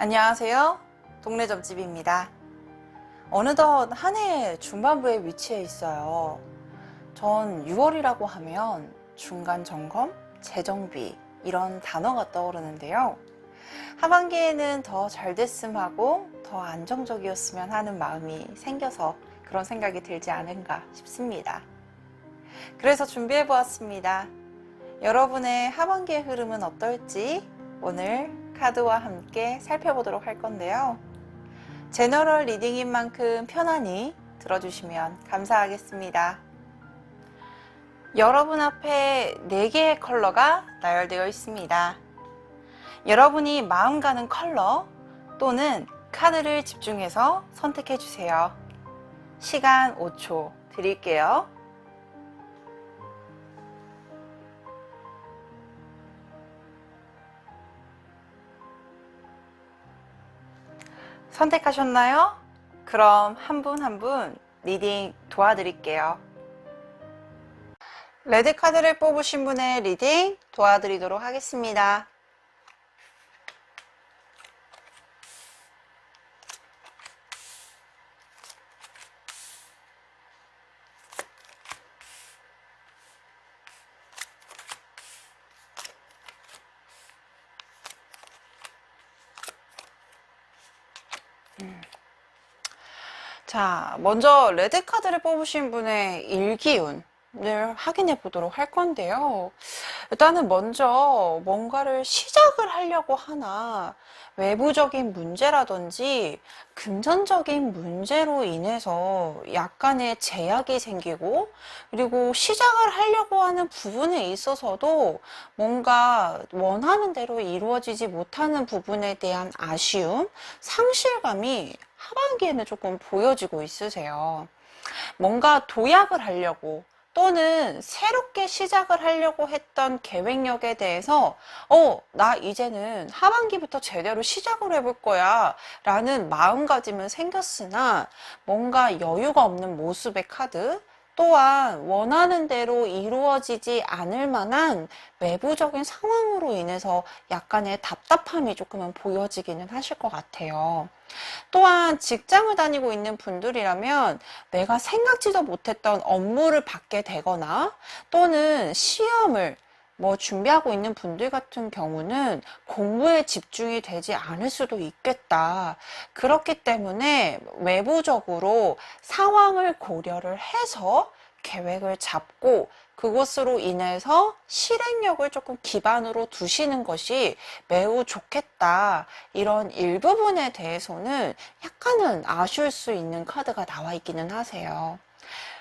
안녕하세요. 동네 점집입니다. 어느덧 한 해 중반부에 위치해 있어요. 전 6월이라고 하면 중간 점검, 재정비 이런 단어가 떠오르는데요. 하반기에는 더 잘 됐음 하고 더 안정적이었으면 하는 마음이 생겨서 그런 생각이 들지 않은가 싶습니다. 그래서 준비해 보았습니다. 여러분의 하반기의 흐름은 어떨지 오늘 카드와 함께 살펴보도록 할 건데요. 제너럴 리딩인 만큼 편안히 들어주시면 감사하겠습니다. 여러분 앞에 4개의 컬러가 나열되어 있습니다. 여러분이 마음 가는 컬러 또는 카드를 집중해서 선택해 주세요. 시간 5초 드릴게요. 선택하셨나요? 그럼 한 분 한 분 리딩 도와드릴게요. 레드 카드를 뽑으신 분의 리딩 도와드리도록 하겠습니다. 자, 먼저 레드 카드를 뽑으신 분의 일기운을 확인해 보도록 할 건데요. 일단은 먼저 뭔가를 시작을 하려고 하나 외부적인 문제라든지 금전적인 문제로 인해서 약간의 제약이 생기고, 그리고 시작을 하려고 하는 부분에 있어서도 뭔가 원하는 대로 이루어지지 못하는 부분에 대한 아쉬움, 상실감이 하반기에는 조금 보여지고 있으세요. 뭔가 도약을 하려고 또는 새롭게 시작을 하려고 했던 계획력에 대해서 나 이제는 하반기부터 제대로 시작을 해볼 거야 라는 마음가짐은 생겼으나 뭔가 여유가 없는 모습의 카드, 또한 원하는 대로 이루어지지 않을 만한 외부적인 상황으로 인해서 약간의 답답함이 조금은 보여지기는 하실 것 같아요. 또한 직장을 다니고 있는 분들이라면 내가 생각지도 못했던 업무를 받게 되거나 또는 시험을 준비하고 있는 분들 같은 경우는 공부에 집중이 되지 않을 수도 있겠다. 그렇기 때문에 외부적으로 상황을 고려를 해서 계획을 잡고 그것으로 인해서 실행력을 조금 기반으로 두시는 것이 매우 좋겠다. 이런 일부분에 대해서는 약간은 아쉬울 수 있는 카드가 나와 있기는 하세요.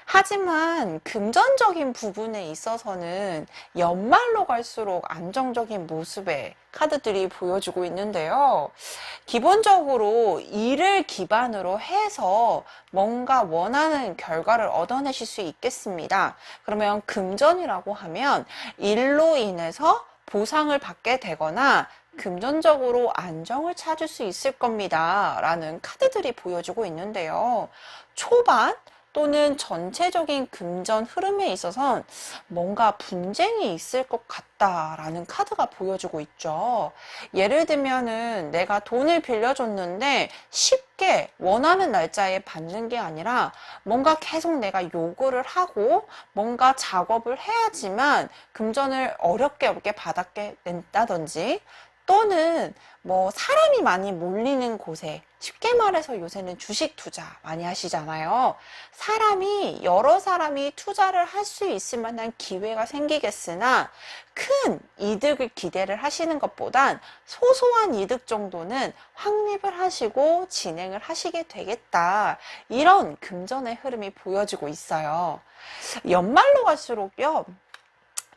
하지만 금전적인 부분에 있어서는 연말로 갈수록 안정적인 모습의 카드들이 보여주고 있는데요. 기본적으로 일을 기반으로 해서 뭔가 원하는 결과를 얻어내실 수 있겠습니다. 그러면 금전이라고 하면 일로 인해서 보상을 받게 되거나 금전적으로 안정을 찾을 수 있을 겁니다. 라는 카드들이 보여주고 있는데요. 초반 또는 전체적인 금전 흐름에 있어서는 뭔가 분쟁이 있을 것 같다라는 카드가 보여주고 있죠. 예를 들면은 내가 돈을 빌려줬는데 쉽게 원하는 날짜에 받는 게 아니라 뭔가 계속 내가 요구를 하고 뭔가 작업을 해야지만 금전을 어렵게 받게 된다든지, 또는 사람이 많이 몰리는 곳에, 쉽게 말해서 요새는 주식 투자 많이 하시잖아요. 여러 사람이 투자를 할 수 있을 만한 기회가 생기겠으나 큰 이득을 기대를 하시는 것보단 소소한 이득 정도는 확립을 하시고 진행을 하시게 되겠다. 이런 금전의 흐름이 보여지고 있어요. 연말로 갈수록요,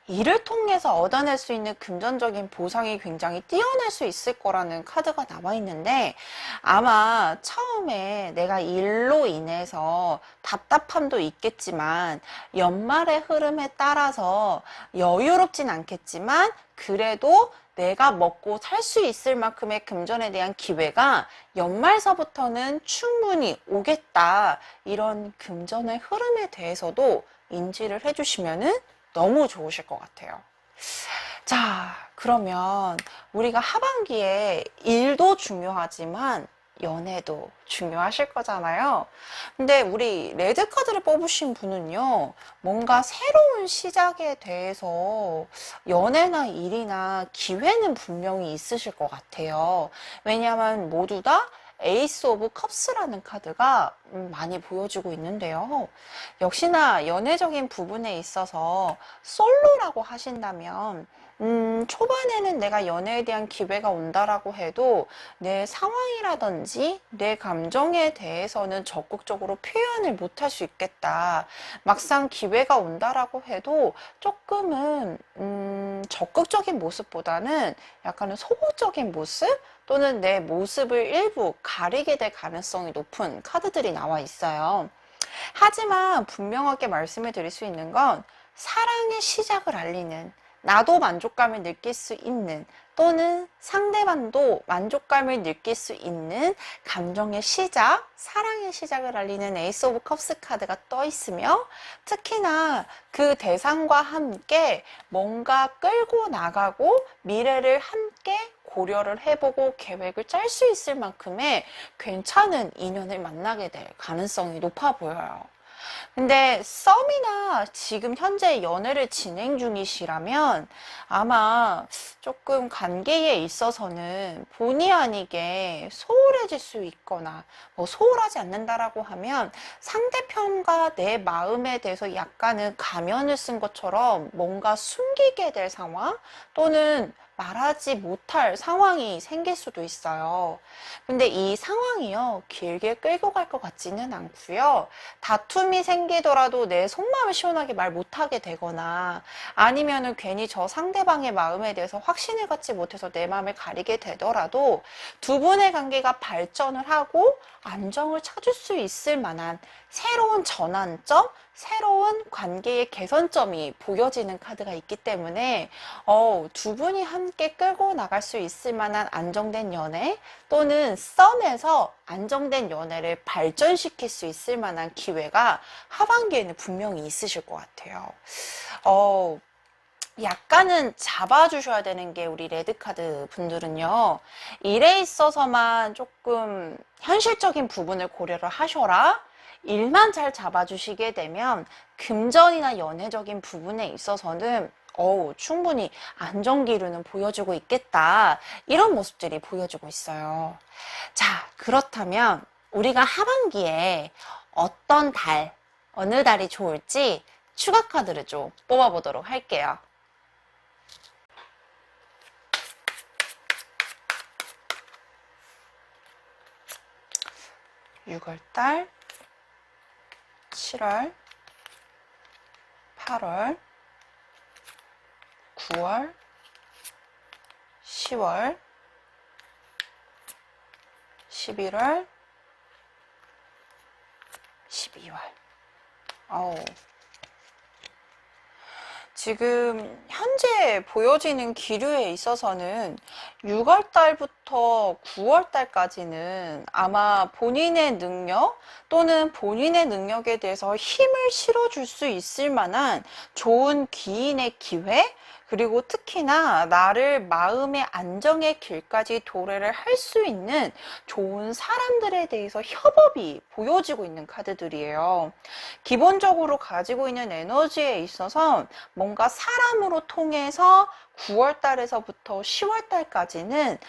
이를 통해서 얻어낼 수 있는 금전적인 보상이 굉장히 뛰어날 수 있을 거라는 카드가 나와 있는데, 아마 처음에 내가 일로 인해서 답답함도 있겠지만 연말의 흐름에 따라서 여유롭진 않겠지만 그래도 내가 먹고 살 수 있을 만큼의 금전에 대한 기회가 연말서부터는 충분히 오겠다. 이런 금전의 흐름에 대해서도 인지를 해주시면은 너무 좋으실 것 같아요. 자, 그러면 우리가 하반기에 일도 중요하지만 연애도 중요하실 거잖아요. 근데 우리 레드카드를 뽑으신 분은요, 뭔가 새로운 시작에 대해서 연애나 일이나 기회는 분명히 있으실 것 같아요. 왜냐하면 모두 다 에이스 오브 컵스라는 카드가 많이 보여지고 있는데요. 역시나 연애적인 부분에 있어서 솔로라고 하신다면 초반에는 내가 연애에 대한 기회가 온다라고 해도 내 상황이라든지 내 감정에 대해서는 적극적으로 표현을 못할 수 있겠다. 막상 기회가 온다라고 해도 조금은 적극적인 모습보다는 약간은 소극적인 모습 또는 내 모습을 일부 가리게 될 가능성이 높은 카드들이 나와 있어요. 하지만 분명하게 말씀을 드릴 수 있는 건 사랑의 시작을 알리는, 나도 만족감을 느낄 수 있는 또는 상대방도 만족감을 느낄 수 있는 감정의 시작, 사랑의 시작을 알리는 에이스 오브 컵스 카드가 떠 있으며, 특히나 그 대상과 함께 뭔가 끌고 나가고 미래를 함께 고려를 해보고 계획을 짤 수 있을 만큼의 괜찮은 인연을 만나게 될 가능성이 높아 보여요. 근데 썸이나 지금 현재 연애를 진행 중이시라면 아마 조금 관계에 있어서는 본의 아니게 소홀해질 수 있거나, 뭐 소홀하지 않는다라고 하면 상대편과 내 마음에 대해서 약간은 가면을 쓴 것처럼 뭔가 숨기게 될 상황 또는 말하지 못할 상황이 생길 수도 있어요. 근데 이 상황이요, 길게 끌고 갈 것 같지는 않고요. 다툼이 생기더라도 내 속마음을 시원하게 말 못하게 되거나, 아니면은 괜히 저 상대방의 마음에 대해서 확신을 갖지 못해서 내 마음을 가리게 되더라도 두 분의 관계가 발전을 하고 안정을 찾을 수 있을 만한 새로운 전환점, 새로운 관계의 개선점이 보여지는 카드가 있기 때문에 두 분이 함께 끌고 나갈 수 있을 만한 안정된 연애 또는 썸에서 안정된 연애를 발전시킬 수 있을 만한 기회가 하반기에는 분명히 있으실 것 같아요. 약간은 잡아주셔야 되는 게 우리 레드카드 분들은요, 일에 있어서만 조금 현실적인 부분을 고려를 하셔라. 일만 잘 잡아주시게 되면 금전이나 연애적인 부분에 있어서는 충분히 안정기류는 보여주고 있겠다. 이런 모습들이 보여주고 있어요. 자, 그렇다면 우리가 하반기에 어떤 달, 어느 달이 좋을지 추가 카드를 좀 뽑아보도록 할게요. 6월달, 7월, 8월, 9월, 10월, 11월, 12월. 지금 현재 보여지는 기류에 있어서는 6월 달부터 9월 달까지는 아마 본인의 능력 또는 본인의 능력에 대해서 힘을 실어줄 수 있을 만한 좋은 기인의 기회, 그리고 특히나 나를 마음의 안정의 길까지 도래를 할 수 있는 좋은 사람들에 대해서 협업이 보여지고 있는 카드들이에요. 기본적으로 가지고 있는 에너지에 있어서 뭔가 사람으로 통해서 9월 달에서부터 10월 달까지는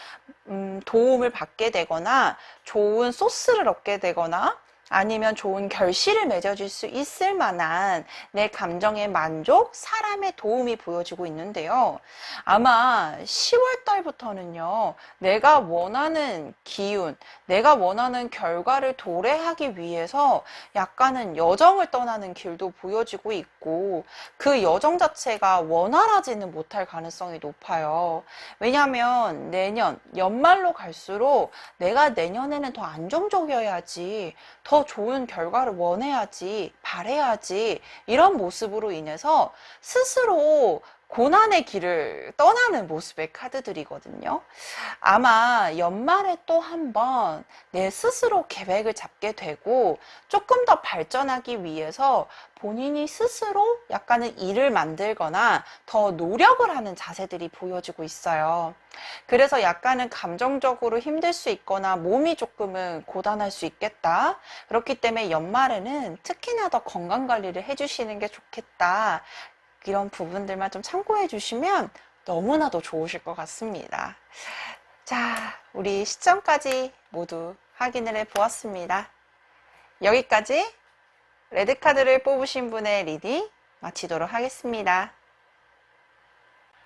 도움을 받게 되거나 좋은 소스를 얻게 되거나 아니면 좋은 결실을 맺어줄 수 있을 만한 내 감정의 만족, 사람의 도움이 보여지고 있는데요. 아마 10월 달부터는요, 내가 원하는 기운, 내가 원하는 결과를 도래하기 위해서 약간은 여정을 떠나는 길도 보여지고 있고, 그 여정 자체가 원활하지는 못할 가능성이 높아요. 왜냐하면 내년, 연말로 갈수록 내가 내년에는 더 안정적이어야지, 더 좋은 결과를 원해야지, 바래야지, 이런 모습으로 인해서 스스로 고난의 길을 떠나는 모습의 카드들이거든요. 아마 연말에 또 한번 내 스스로 계획을 잡게 되고 조금 더 발전하기 위해서 본인이 스스로 약간은 일을 만들거나 더 노력을 하는 자세들이 보여지고 있어요. 그래서 약간은 감정적으로 힘들 수 있거나 몸이 조금은 고단할 수 있겠다. 그렇기 때문에 연말에는 특히나 더 건강 관리를 해주시는 게 좋겠다. 이런 부분들만 좀 참고해 주시면 너무나도 좋으실 것 같습니다. 자, 우리 시점까지 모두 확인을 해 보았습니다. 여기까지 레드카드를 뽑으신 분의 리딩 마치도록 하겠습니다.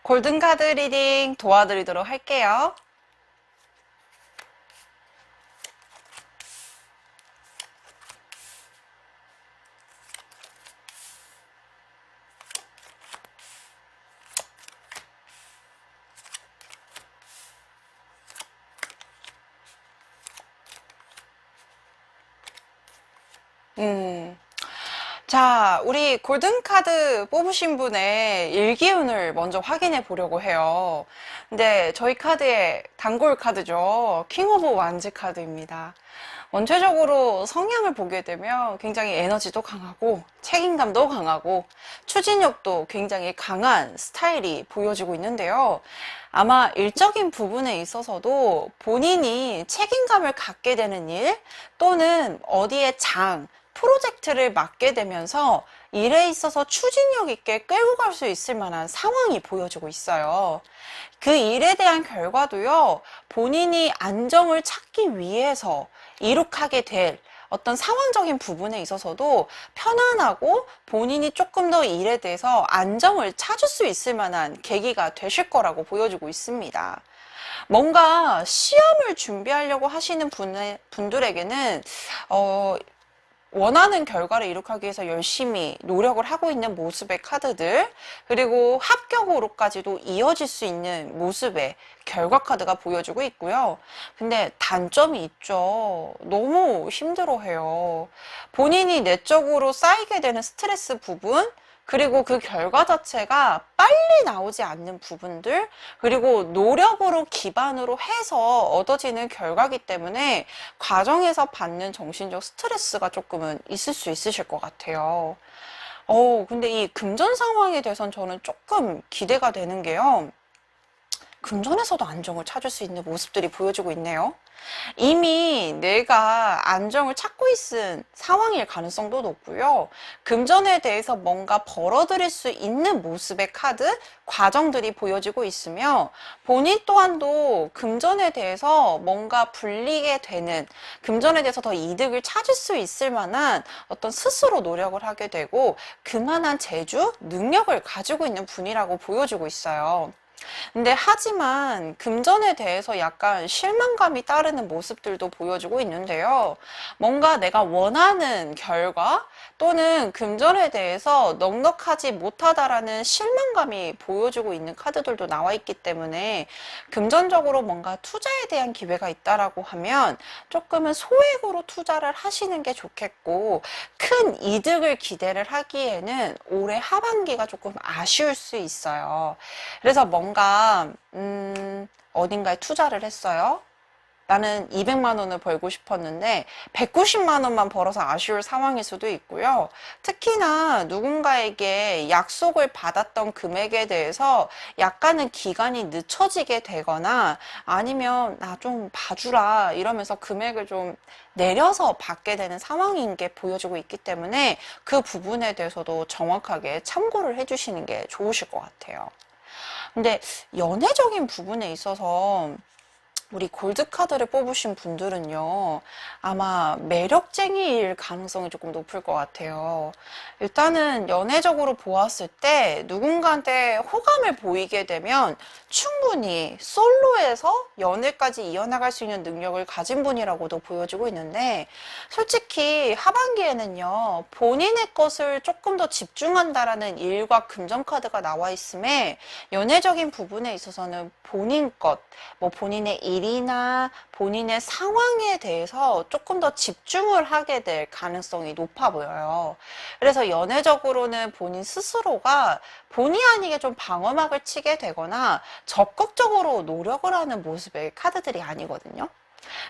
골든카드 리딩 도와드리도록 할게요. 자, 우리 골든카드 뽑으신 분의 일기운을 먼저 확인해 보려고 해요. 근데 저희 카드의 단골 카드죠. 킹 오브 완즈 카드입니다. 원체적으로 성향을 보게 되면 굉장히 에너지도 강하고 책임감도 강하고 추진력도 굉장히 강한 스타일이 보여지고 있는데요. 아마 일적인 부분에 있어서도 본인이 책임감을 갖게 되는 일 또는 어디에 프로젝트를 맡게 되면서 일에 있어서 추진력 있게 끌고 갈 수 있을 만한 상황이 보여지고 있어요. 그 일에 대한 결과도요, 본인이 안정을 찾기 위해서 이룩하게 될 어떤 상황적인 부분에 있어서도 편안하고 본인이 조금 더 일에 대해서 안정을 찾을 수 있을 만한 계기가 되실 거라고 보여지고 있습니다. 뭔가 시험을 준비하려고 하시는 분들에게는 원하는 결과를 이룩하기 위해서 열심히 노력을 하고 있는 모습의 카드들, 그리고 합격으로까지도 이어질 수 있는 모습의 결과 카드가 보여주고 있고요. 근데 단점이 있죠. 너무 힘들어해요. 본인이 내적으로 쌓이게 되는 스트레스 부분, 그리고 그 결과 자체가 빨리 나오지 않는 부분들, 그리고 노력으로 기반으로 해서 얻어지는 결과기 때문에 과정에서 받는 정신적 스트레스가 조금은 있을 수 있으실 것 같아요. 근데 이 금전 상황에 대해서는 저는 조금 기대가 되는 게요. 금전에서도 안정을 찾을 수 있는 모습들이 보여지고 있네요. 이미 내가 안정을 찾고 있는 상황일 가능성도 높고요. 금전에 대해서 뭔가 벌어들일 수 있는 모습의 카드, 과정들이 보여지고 있으며 본인 또한도 금전에 대해서 뭔가 불리게 되는, 금전에 대해서 더 이득을 찾을 수 있을 만한 어떤 스스로 노력을 하게 되고 그만한 재주, 능력을 가지고 있는 분이라고 보여지고 있어요. 근데 하지만 금전에 대해서 약간 실망감이 따르는 모습들도 보여주고 있는데요. 뭔가 내가 원하는 결과 또는 금전에 대해서 넉넉하지 못하다라는 실망감이 보여주고 있는 카드들도 나와 있기 때문에 금전적으로 뭔가 투자에 대한 기회가 있다라고 하면 조금은 소액으로 투자를 하시는 게 좋겠고, 큰 이득을 기대를 하기에는 올해 하반기가 조금 아쉬울 수 있어요. 그래서 뭔가 어딘가에 투자를 했어요. 나는 200만 원을 벌고 싶었는데 190만 원만 벌어서 아쉬울 상황일 수도 있고요. 특히나 누군가에게 약속을 받았던 금액에 대해서 약간은 기간이 늦춰지게 되거나 아니면 나 좀 봐주라 이러면서 금액을 좀 내려서 받게 되는 상황인 게 보여지고 있기 때문에 그 부분에 대해서도 정확하게 참고를 해주시는 게 좋으실 것 같아요. 근데 연애적인 부분에 있어서 우리 골드카드를 뽑으신 분들은요, 아마 매력쟁이일 가능성이 조금 높을 것 같아요. 일단은 연애적으로 보았을 때 누군가한테 호감을 보이게 되면 충분히 솔로에서 연애까지 이어나갈 수 있는 능력을 가진 분이라고도 보여지고 있는데, 솔직히 하반기에는요, 본인의 것을 조금 더 집중한다라는 일과 금전카드가 나와 있음에 연애적인 부분에 있어서는 본인 것, 뭐 본인의 일 일이나 본인의 상황에 대해서 조금 더 집중을 하게 될 가능성이 높아 보여요. 그래서 연애적으로는 본인 스스로가 본의 아니게 좀 방어막을 치게 되거나 적극적으로 노력을 하는 모습의 카드들이 아니거든요.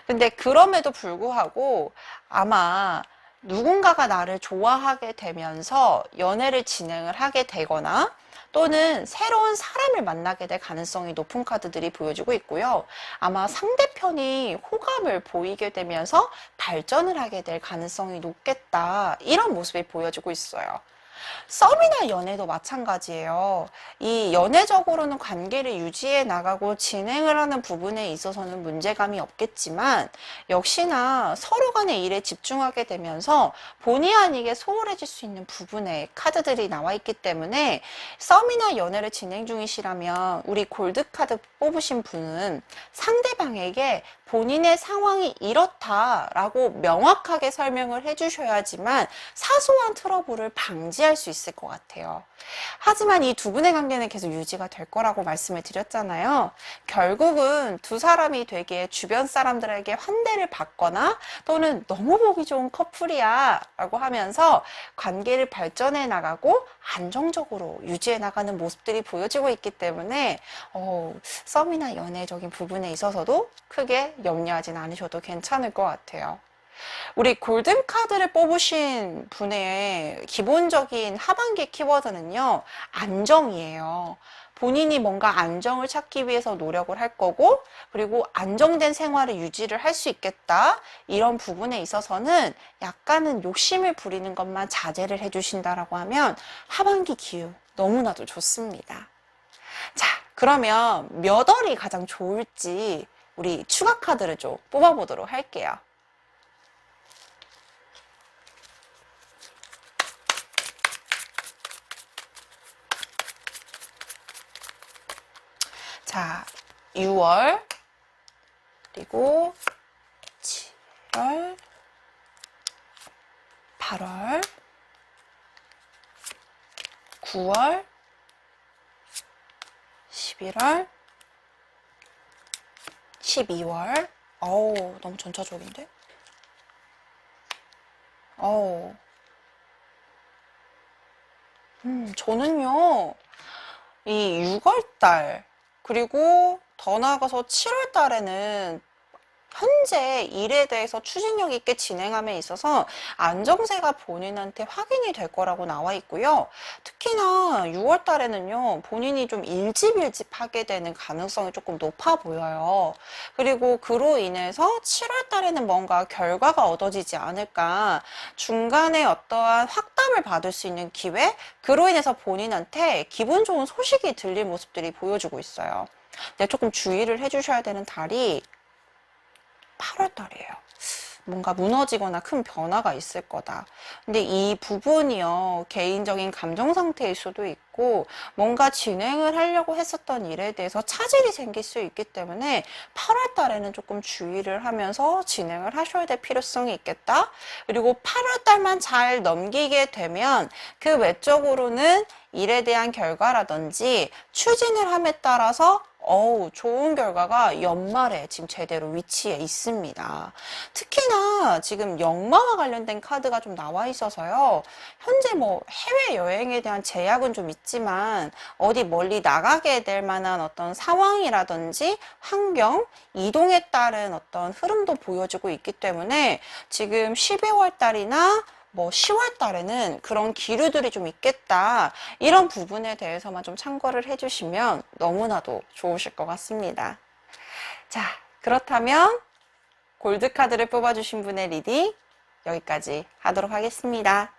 근데 그럼에도 불구하고 아마 누군가가 나를 좋아하게 되면서 연애를 진행을 하게 되거나 또는 새로운 사람을 만나게 될 가능성이 높은 카드들이 보여지고 있고요. 아마 상대편이 호감을 보이게 되면서 발전을 하게 될 가능성이 높겠다. 이런 모습이 보여지고 있어요. 썸이나 연애도 마찬가지예요. 이 연애적으로는 관계를 유지해 나가고 진행을 하는 부분에 있어서는 문제감이 없겠지만 역시나 서로 간의 일에 집중하게 되면서 본의 아니게 소홀해질 수 있는 부분에 카드들이 나와 있기 때문에 썸이나 연애를 진행 중이시라면 우리 골드카드 뽑으신 분은 상대방에게 본인의 상황이 이렇다라고 명확하게 설명을 해주셔야지만 사소한 트러블을 방지할 수 있을 것 같아요. 하지만 이 두 분의 관계는 계속 유지가 될 거라고 말씀을 드렸잖아요. 결국은 두 사람이 되게 주변 사람들에게 환대를 받거나 또는 너무 보기 좋은 커플이야 라고 하면서 관계를 발전해 나가고 안정적으로 유지해 나가는 모습들이 보여지고 있기 때문에 썸이나 연애적인 부분에 있어서도 크게 염려하진 않으셔도 괜찮을 것 같아요. 우리 골든카드를 뽑으신 분의 기본적인 하반기 키워드는요, 안정이에요. 본인이 뭔가 안정을 찾기 위해서 노력을 할 거고, 그리고 안정된 생활을 유지를 할 수 있겠다. 이런 부분에 있어서는 약간은 욕심을 부리는 것만 자제를 해주신다라고 하면 하반기 기후 너무나도 좋습니다. 자, 그러면 몇 월이 가장 좋을지 우리 추가 카드를 좀 뽑아보도록 할게요. 자, 6월, 그리고 7월, 8월, 9월, 11월, 12월. 어우, 너무 전차적인데? 어우. 저는요, 이 6월달, 그리고 더 나아가서 7월달에는 현재 일에 대해서 추진력 있게 진행함에 있어서 안정세가 본인한테 확인이 될 거라고 나와 있고요. 특히나 6월 달에는요, 본인이 좀 일집일집하게 되는 가능성이 조금 높아 보여요. 그리고 그로 인해서 7월 달에는 뭔가 결과가 얻어지지 않을까, 중간에 어떠한 확담을 받을 수 있는 기회, 그로 인해서 본인한테 기분 좋은 소식이 들릴 모습들이 보여주고 있어요. 근데 조금 주의를 해주셔야 되는 달이 8월 달이에요. 뭔가 무너지거나 큰 변화가 있을 거다. 근데 이 부분이요, 개인적인 감정 상태일 수도 있고, 뭔가 진행을 하려고 했었던 일에 대해서 차질이 생길 수 있기 때문에 8월 달에는 조금 주의를 하면서 진행을 하셔야 될 필요성이 있겠다. 그리고 8월 달만 잘 넘기게 되면 그 외적으로는 일에 대한 결과라든지 추진을 함에 따라서 좋은 결과가 연말에 지금 제대로 위치해 있습니다. 특히나 지금 역마와 관련된 카드가 좀 나와 있어서요. 현재 뭐 해외여행에 대한 제약은 좀 있지만 어디 멀리 나가게 될 만한 어떤 상황이라든지 환경, 이동에 따른 어떤 흐름도 보여주고 있기 때문에 지금 12월 달이나 뭐 10월 달에는 그런 기류들이 좀 있겠다. 이런 부분에 대해서만 좀 참고를 해주시면 너무나도 좋으실 것 같습니다. 자, 그렇다면 골드카드를 뽑아주신 분의 리딩 여기까지 하도록 하겠습니다.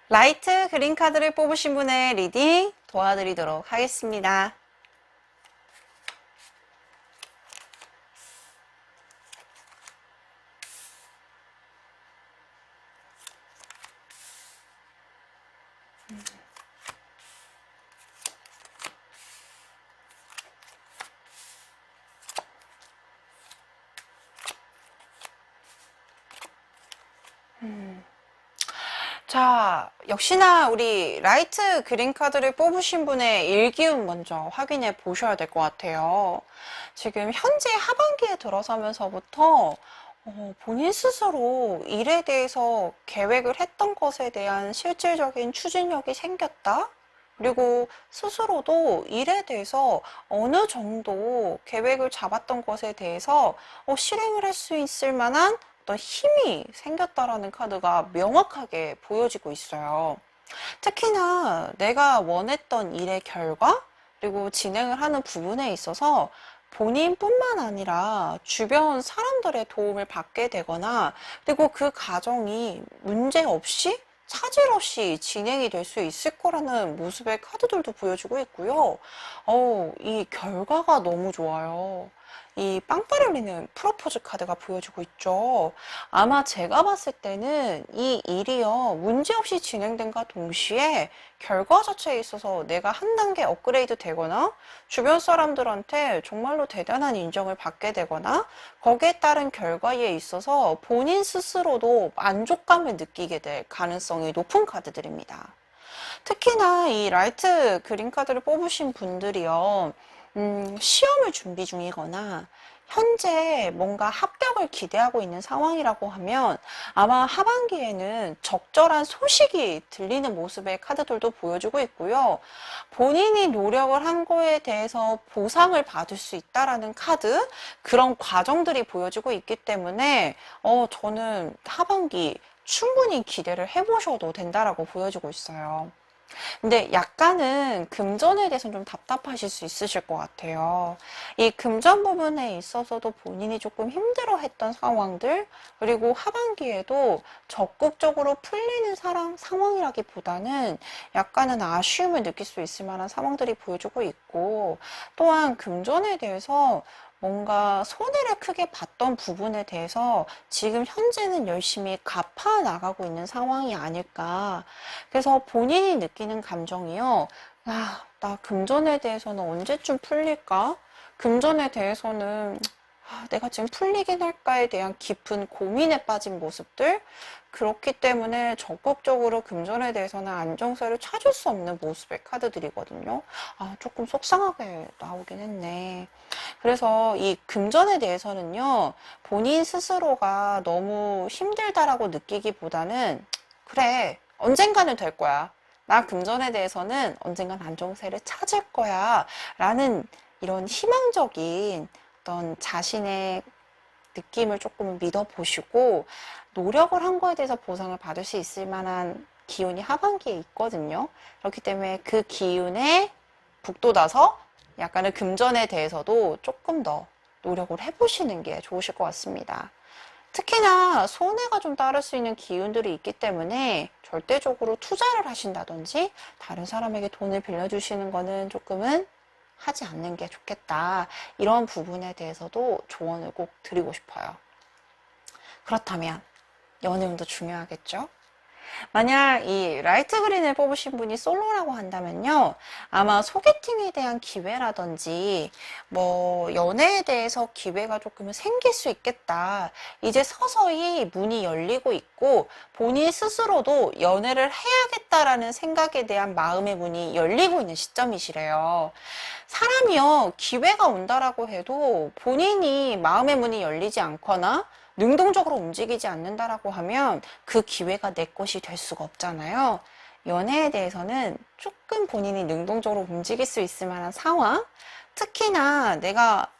라이트 그린 카드를 뽑으신 분의 리딩 도와드리도록 하겠습니다. 자, 역시나 우리 라이트 그린 카드를 뽑으신 분의 일기운 먼저 확인해 보셔야 될 것 같아요. 지금 현재 하반기에 들어서면서부터 본인 스스로 일에 대해서 계획을 했던 것에 대한 실질적인 추진력이 생겼다. 그리고 스스로도 일에 대해서 어느 정도 계획을 잡았던 것에 대해서 실행을 할 수 있을 만한 어떤 힘이 생겼다라는 카드가 명확하게 보여지고 있어요. 특히나 내가 원했던 일의 결과, 그리고 진행을 하는 부분에 있어서 본인뿐만 아니라 주변 사람들의 도움을 받게 되거나, 그리고 그 과정이 문제 없이 차질 없이 진행이 될 수 있을 거라는 모습의 카드들도 보여주고 있고요. 이 결과가 너무 좋아요. 이 빵빠레 울리는 프로포즈 카드가 보여주고 있죠. 아마 제가 봤을 때는 이 일이요, 문제없이 진행된과 동시에 결과 자체에 있어서 내가 한 단계 업그레이드 되거나 주변 사람들한테 정말로 대단한 인정을 받게 되거나 거기에 따른 결과에 있어서 본인 스스로도 만족감을 느끼게 될 가능성이 높은 카드들입니다. 특히나 이 라이트 그린 카드를 뽑으신 분들이요, 시험을 준비 중이거나 현재 뭔가 합격을 기대하고 있는 상황이라고 하면 아마 하반기에는 적절한 소식이 들리는 모습의 카드들도 보여주고 있고요. 본인이 노력을 한 거에 대해서 보상을 받을 수 있다라는 카드, 그런 과정들이 보여주고 있기 때문에 저는 하반기 충분히 기대를 해보셔도 된다라고 보여주고 있어요. 근데 약간은 금전에 대해서는 좀 답답하실 수 있으실 것 같아요. 이 금전 부분에 있어서도 본인이 조금 힘들어했던 상황들, 그리고 하반기에도 적극적으로 풀리는 상황이라기보다는 약간은 아쉬움을 느낄 수 있을 만한 상황들이 보여주고 있고, 또한 금전에 대해서 뭔가 손해를 크게 봤던 부분에 대해서 지금 현재는 열심히 갚아 나가고 있는 상황이 아닐까. 그래서 본인이 느끼는 감정이요. 나 금전에 대해서는 언제쯤 풀릴까? 금전에 대해서는 내가 지금 풀리긴 할까에 대한 깊은 고민에 빠진 모습들, 그렇기 때문에 적극적으로 금전에 대해서는 안정세를 찾을 수 없는 모습의 카드들이거든요. 조금 속상하게 나오긴 했네. 그래서 이 금전에 대해서는요, 본인 스스로가 너무 힘들다라고 느끼기보다는 그래, 언젠가는 될 거야. 나 금전에 대해서는 언젠간 안정세를 찾을 거야. 라는 이런 희망적인 어떤 자신의 느낌을 조금 믿어보시고 노력을 한 거에 대해서 보상을 받을 수 있을 만한 기운이 하반기에 있거든요. 그렇기 때문에 그 기운에 북돋아서 약간의 금전에 대해서도 조금 더 노력을 해보시는 게 좋으실 것 같습니다. 특히나 손해가 좀 따를 수 있는 기운들이 있기 때문에 절대적으로 투자를 하신다든지 다른 사람에게 돈을 빌려주시는 거는 조금은 하지 않는 게 좋겠다. 이런 부분에 대해서도 조언을 꼭 드리고 싶어요. 그렇다면 연애운도 중요하겠죠? 만약 이 라이트 그린을 뽑으신 분이 솔로라고 한다면요, 아마 소개팅에 대한 기회라든지 뭐 연애에 대해서 기회가 조금은 생길 수 있겠다. 이제 서서히 문이 열리고 있고 본인 스스로도 연애를 해야겠다라는 생각에 대한 마음의 문이 열리고 있는 시점이시래요. 사람이요, 기회가 온다라고 해도 본인이 마음의 문이 열리지 않거나 능동적으로 움직이지 않는다라고 하면 그 기회가 내 것이 될 수가 없잖아요. 연애에 대해서는 조금 본인이 능동적으로 움직일 수 있을 만한 상황, 특히나 내가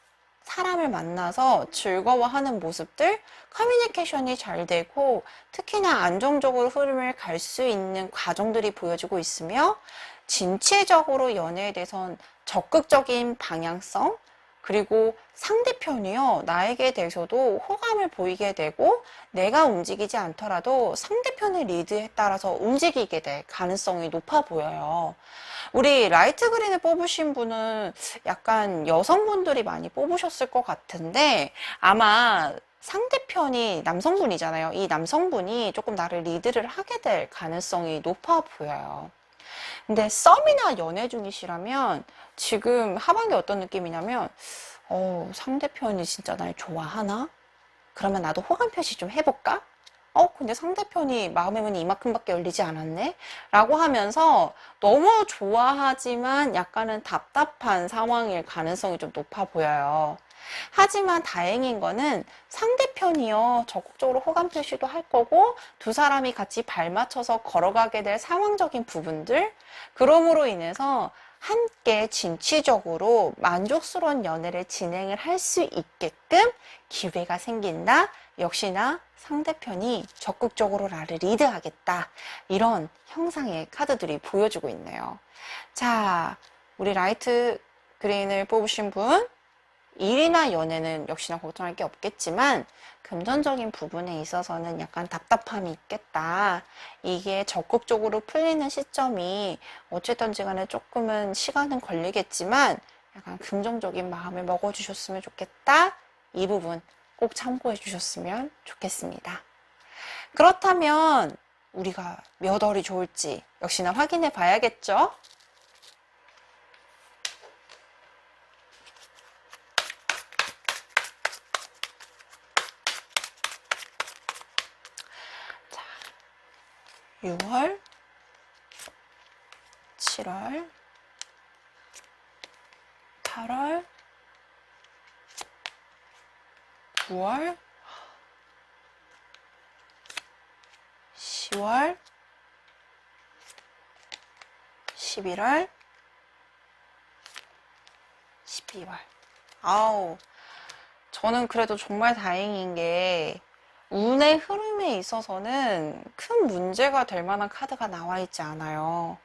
사람을 만나서 즐거워하는 모습들, 커뮤니케이션이 잘 되고 특히나 안정적으로 흐름을 갈 수 있는 과정들이 보여지고 있으며 진취적으로 연애에 대해선 적극적인 방향성, 그리고 상대편이요, 나에게 대해서도 호감을 보이게 되고 내가 움직이지 않더라도 상대편의 리드에 따라서 움직이게 될 가능성이 높아 보여요. 우리 라이트 그린을 뽑으신 분은 약간 여성분들이 많이 뽑으셨을 것 같은데 아마 상대편이 남성분이잖아요. 이 남성분이 조금 나를 리드를 하게 될 가능성이 높아 보여요. 근데 썸이나 연애 중이시라면 지금 하반기 어떤 느낌이냐면 상대편이 진짜 날 좋아하나? 그러면 나도 호감 표시 좀 해볼까? 근데 상대편이 마음의 문이 이만큼밖에 열리지 않았네? 라고 하면서 너무 좋아하지만 약간은 답답한 상황일 가능성이 좀 높아 보여요. 하지만 다행인 거는 상대편이요, 적극적으로 호감 표시도 할 거고, 두 사람이 같이 발 맞춰서 걸어가게 될 상황적인 부분들, 그럼으로 인해서 함께 진취적으로 만족스러운 연애를 진행을 할 수 있게끔 기회가 생긴다. 역시나 상대편이 적극적으로 나를 리드하겠다. 이런 형상의 카드들이 보여주고 있네요. 자, 우리 라이트 그린을 뽑으신 분, 일이나 연애는 역시나 걱정할 게 없겠지만 금전적인 부분에 있어서는 약간 답답함이 있겠다. 이게 적극적으로 풀리는 시점이 어쨌든지 간에 조금은 시간은 걸리겠지만 약간 긍정적인 마음을 먹어주셨으면 좋겠다. 이 부분 꼭 참고해 주셨으면 좋겠습니다. 그렇다면 우리가 몇 월이 좋을지 역시나 확인해 봐야겠죠? 자, 6월, 7월, 8월, 9월, 10월, 11월, 12월. 아우, 저는 그래도 정말 다행인 게 운의 흐름에 있어서는 큰 문제가 될 만한 카드가 나와 있지 않아요.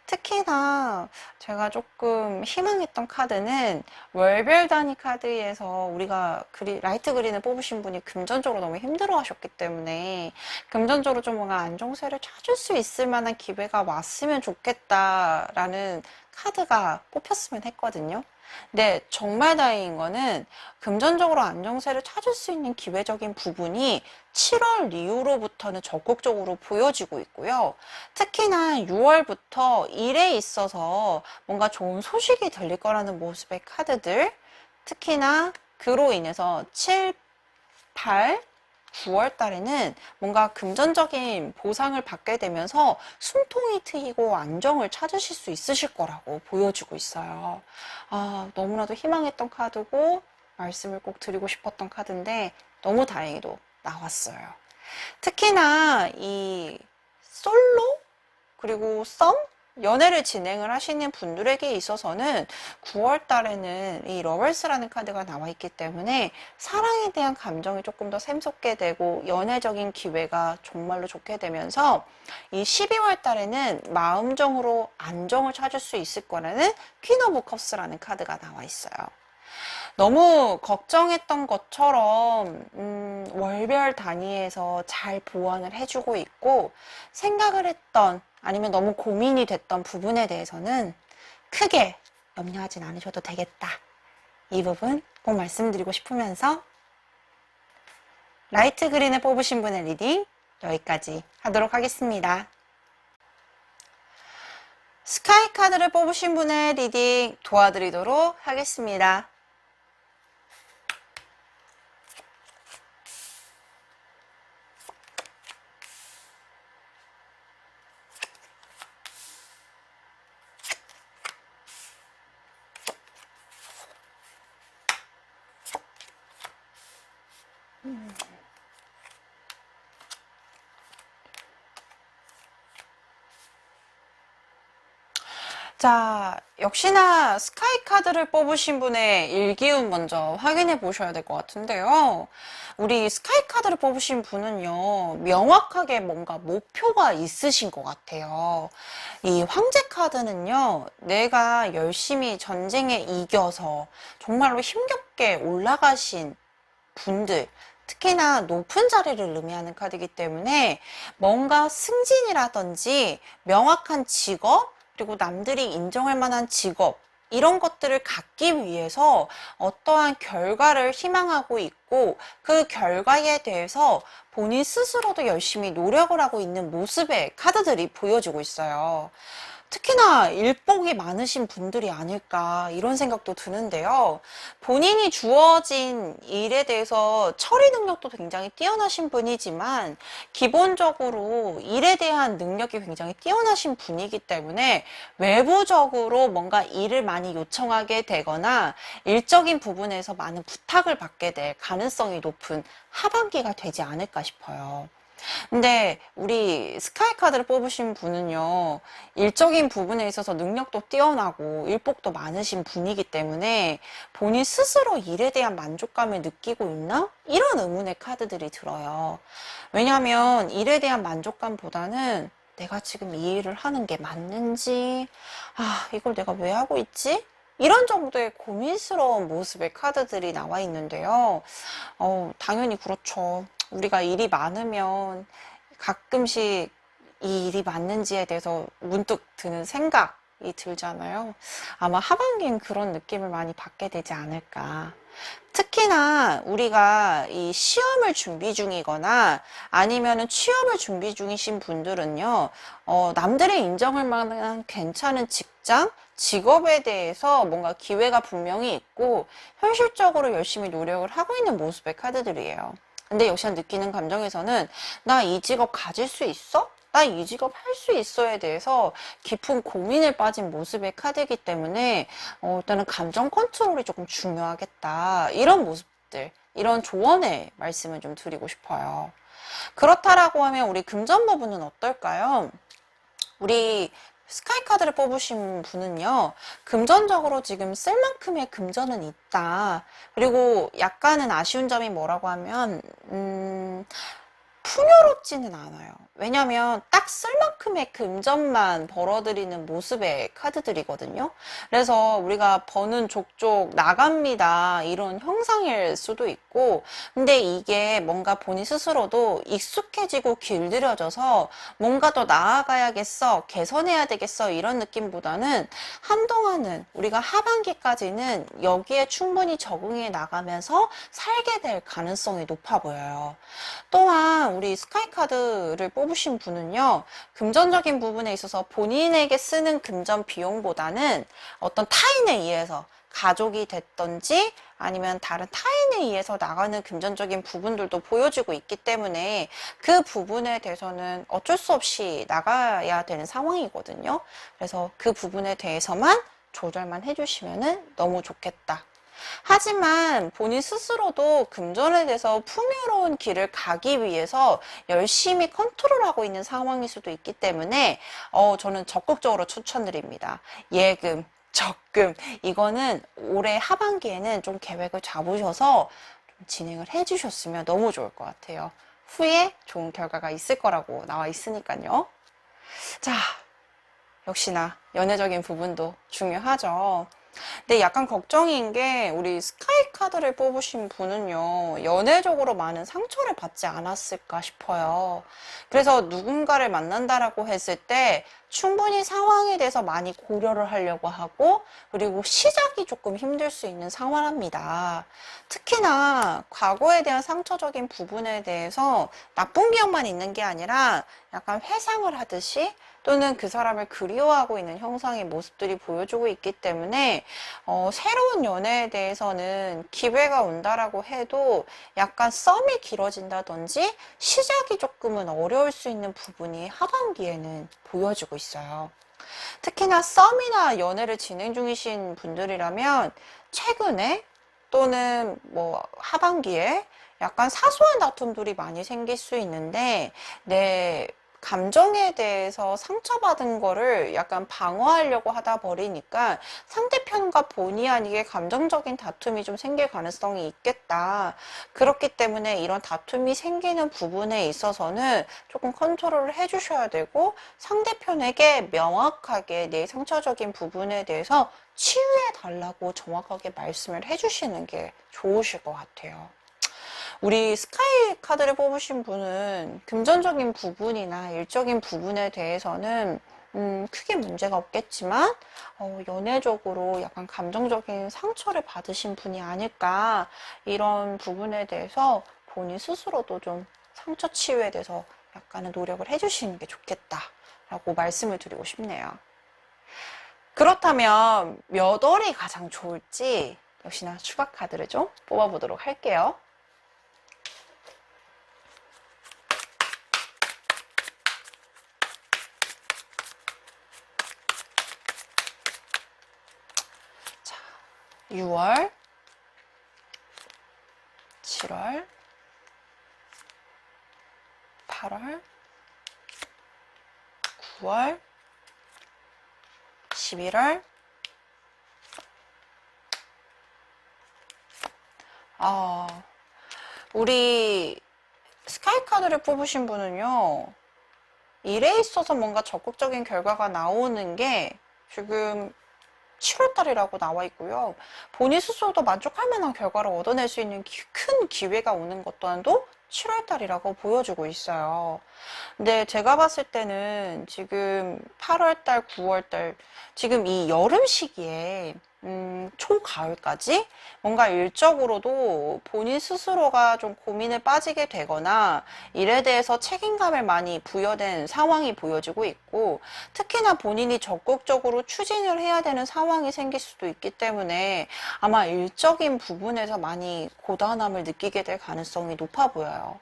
특히나 제가 조금 희망했던 카드는 월별 단위 카드에서 우리가 라이트 그린을 뽑으신 분이 금전적으로 너무 힘들어 하셨기 때문에 금전적으로 좀 뭔가 안정세를 찾을 수 있을 만한 기회가 왔으면 좋겠다라는 카드가 뽑혔으면 했거든요. 근데 정말 다행인 거는 금전적으로 안정세를 찾을 수 있는 기회적인 부분이 7월 이후로부터는 적극적으로 보여지고 있고요. 특히나 6월부터 일에 있어서 뭔가 좋은 소식이 들릴 거라는 모습의 카드들, 특히나 그로 인해서 7, 8, 9월 달에는 뭔가 금전적인 보상을 받게 되면서 숨통이 트이고 안정을 찾으실 수 있으실 거라고 보여주고 있어요. 너무나도 희망했던 카드고 말씀을 꼭 드리고 싶었던 카드인데 너무 다행히도 나왔어요. 특히나 이 솔로 그리고 썸 연애를 진행을 하시는 분들에게 있어서는 9월 달에는 이 러벌스라는 카드가 나와 있기 때문에 사랑에 대한 감정이 조금 더 샘솟게 되고 연애적인 기회가 정말로 좋게 되면서 이 12월 달에는 마음정으로 안정을 찾을 수 있을 거라는 퀸 오브 컵스라는 카드가 나와 있어요. 너무 걱정했던 것처럼 월별 단위에서 잘 보완을 해주고 있고 생각을 했던 아니면 너무 고민이 됐던 부분에 대해서는 크게 염려하진 않으셔도 되겠다. 이 부분 꼭 말씀드리고 싶으면서 라이트 그린을 뽑으신 분의 리딩 여기까지 하도록 하겠습니다. 스카이 카드를 뽑으신 분의 리딩 도와드리도록 하겠습니다. 자, 역시나 스카이 카드를 뽑으신 분의 일기운 먼저 확인해 보셔야 될 것 같은데요. 우리 스카이 카드를 뽑으신 분은요, 명확하게 뭔가 목표가 있으신 것 같아요. 이 황제 카드는요, 내가 열심히 전쟁에 이겨서 정말로 힘겹게 올라가신 분들, 특히나 높은 자리를 의미하는 카드이기 때문에 뭔가 승진이라든지 명확한 직업, 그리고 남들이 인정할 만한 직업, 이런 것들을 갖기 위해서 어떠한 결과를 희망하고 있고 그 결과에 대해서 본인 스스로도 열심히 노력을 하고 있는 모습의 카드들이 보여지고 있어요. 특히나 일복이 많으신 분들이 아닐까 이런 생각도 드는데요. 본인이 주어진 일에 대해서 처리 능력도 굉장히 뛰어나신 분이지만 기본적으로 일에 대한 능력이 굉장히 뛰어나신 분이기 때문에 외부적으로 뭔가 일을 많이 요청하게 되거나 일적인 부분에서 많은 부탁을 받게 될 가능성이 높은 하반기가 되지 않을까 싶어요. 근데 우리 스카이 카드를 뽑으신 분은요, 일적인 부분에 있어서 능력도 뛰어나고 일복도 많으신 분이기 때문에 본인 스스로 일에 대한 만족감을 느끼고 있나? 이런 의문의 카드들이 들어요. 왜냐하면 일에 대한 만족감보다는 내가 지금 이 일을 하는 게 맞는지, 이걸 내가 왜 하고 있지? 이런 정도의 고민스러운 모습의 카드들이 나와 있는데요. 당연히 그렇죠. 우리가 일이 많으면 가끔씩 이 일이 맞는지에 대해서 문득 드는 생각이 들잖아요. 아마 하반기엔 그런 느낌을 많이 받게 되지 않을까. 특히나 우리가 이 시험을 준비 중이거나 아니면은 취업을 준비 중이신 분들은요, 남들의 인정할 만한 괜찮은 직장, 직업에 대해서 뭔가 기회가 분명히 있고 현실적으로 열심히 노력을 하고 있는 모습의 카드들이에요. 근데 역시나 느끼는 감정에서는 나 이 직업 가질 수 있어? 나 이 직업 할 수 있어에 대해서 깊은 고민에 빠진 모습의 카드이기 때문에 일단은 감정 컨트롤이 조금 중요하겠다. 이런 모습들, 이런 조언의 말씀을 좀 드리고 싶어요. 그렇다라고 하면 우리 금전 부분은 어떨까요? 우리 스카이 카드를 뽑으신 분은요, 금전적으로 지금 쓸 만큼의 금전은 있다. 그리고 약간은 아쉬운 점이 뭐라고 하면, 풍요롭지는 않아요. 왜냐면 딱 쓸 만큼의 금전만 벌어들이는 모습의 카드들이거든요. 그래서 우리가 버는 족족 나갑니다. 이런 형상일 수도 있고, 근데 이게 뭔가 본인 스스로도 익숙해지고 길들여져서 뭔가 더 나아가야겠어, 개선해야 되겠어, 이런 느낌보다는 한동안은 우리가 하반기까지는 여기에 충분히 적응해 나가면서 살게 될 가능성이 높아 보여요. 또한 우리 스카이 카드를 뽑으신 분은요, 금전적인 부분에 있어서 본인에게 쓰는 금전 비용보다는 어떤 타인에 의해서 가족이 됐던지 아니면 다른 타인에 의해서 나가는 금전적인 부분들도 보여지고 있기 때문에 그 부분에 대해서는 어쩔 수 없이 나가야 되는 상황이거든요. 그래서 그 부분에 대해서만 조절만 해주시면 너무 좋겠다. 하지만 본인 스스로도 금전에 대해서 풍요로운 길을 가기 위해서 열심히 컨트롤하고 있는 상황일 수도 있기 때문에 저는 적극적으로 추천드립니다. 예금, 적금, 이거는 올해 하반기에는 좀 계획을 잡으셔서 좀 진행을 해주셨으면 너무 좋을 것 같아요. 후에 좋은 결과가 있을 거라고 나와 있으니까요. 자, 역시나 연애적인 부분도 중요하죠. 근데 약간 걱정인 게 우리 스카이 카드를 뽑으신 분은요, 연애적으로 많은 상처를 받지 않았을까 싶어요. 그래서 누군가를 만난다라고 했을 때 충분히 상황에 대해서 많이 고려를 하려고 하고, 그리고 시작이 조금 힘들 수 있는 상황입니다. 특히나 과거에 대한 상처적인 부분에 대해서 나쁜 기억만 있는 게 아니라 약간 회상을 하듯이 또는 그 사람을 그리워하고 있는 형상의 모습들이 보여주고 있기 때문에 새로운 연애에 대해서는 기회가 온다라고 해도 약간 썸이 길어진다든지 시작이 조금은 어려울 수 있는 부분이 하반기에는 보여지고 있어요. 특히나 썸이나 연애를 진행 중이신 분들이라면 최근에 또는 뭐 하반기에 약간 사소한 다툼들이 많이 생길 수 있는데 내 감정에 대해서 상처받은 거를 약간 방어하려고 하다 버리니까 상대편과 본의 아니게 감정적인 다툼이 좀 생길 가능성이 있겠다. 그렇기 때문에 이런 다툼이 생기는 부분에 있어서는 조금 컨트롤을 해주셔야 되고 상대편에게 명확하게 내 상처적인 부분에 대해서 치유해 달라고 정확하게 말씀을 해주시는 게 좋으실 것 같아요. 우리 스카이 카드를 뽑으신 분은 금전적인 부분이나 일적인 부분에 대해서는 크게 문제가 없겠지만 연애적으로 약간 감정적인 상처를 받으신 분이 아닐까, 이런 부분에 대해서 본인 스스로도 좀 상처 치유에 대해서 약간은 노력을 해주시는 게 좋겠다라고 말씀을 드리고 싶네요. 그렇다면 몇 월이 가장 좋을지 역시나 추가 카드를 좀 뽑아보도록 할게요. 자, 6월, 7월, 8월, 9월, 11월. 우리 스카이 카드를 뽑으신 분은요, 일에 있어서 뭔가 적극적인 결과가 나오는 게 지금 7월 달이라고 나와 있고요. 본인 스스로도 만족할 만한 결과를 얻어낼 수 있는 큰 기회가 오는 것 또한도 7월 달이라고 보여주고 있어요. 근데 제가 봤을 때는 지금 8월 달, 9월 달, 지금 이 여름 시기에 초가을까지 뭔가 일적으로도 본인 스스로가 좀 고민에 빠지게 되거나 일에 대해서 책임감을 많이 부여된 상황이 보여지고 있고, 특히나 본인이 적극적으로 추진을 해야 되는 상황이 생길 수도 있기 때문에 아마 일적인 부분에서 많이 고단함을 느끼게 될 가능성이 높아 보여요.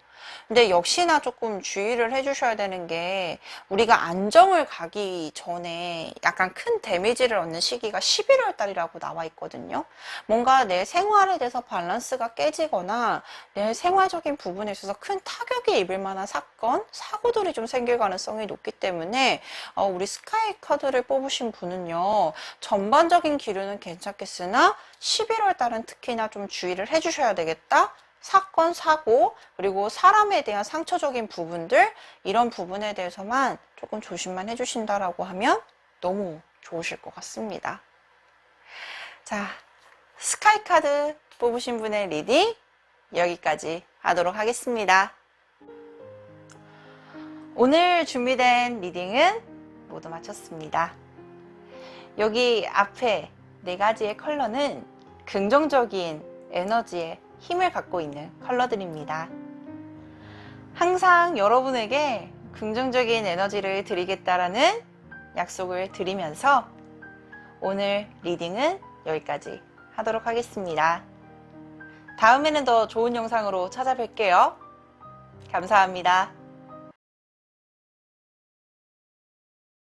근데 역시나 조금 주의를 해주셔야 되는 게, 우리가 안정을 가기 전에 약간 큰 데미지를 얻는 시기가 11월 달이라고 나와 있거든요. 뭔가 내 생활에 대해서 밸런스가 깨지거나 내 생활적인 부분에 있어서 큰 타격이 입을 만한 사건, 사고들이 좀 생길 가능성이 높기 때문에 우리 스카이 카드를 뽑으신 분은요, 전반적인 기류는 괜찮겠으나 11월 달은 특히나 좀 주의를 해주셔야 되겠다. 사건, 사고, 그리고 사람에 대한 상처적인 부분들, 이런 부분에 대해서만 조금 조심만 해주신다라고 하면 너무 좋으실 것 같습니다. 자, 스카이 카드 뽑으신 분의 리딩 여기까지 하도록 하겠습니다. 오늘 준비된 리딩은 모두 마쳤습니다. 여기 앞에 4가지의 컬러는 긍정적인 에너지의 힘을 갖고 있는 컬러들입니다. 항상 여러분에게 긍정적인 에너지를 드리겠다라는 약속을 드리면서 오늘 리딩은 여기까지 하도록 하겠습니다. 다음에는 더 좋은 영상으로 찾아뵐게요. 감사합니다.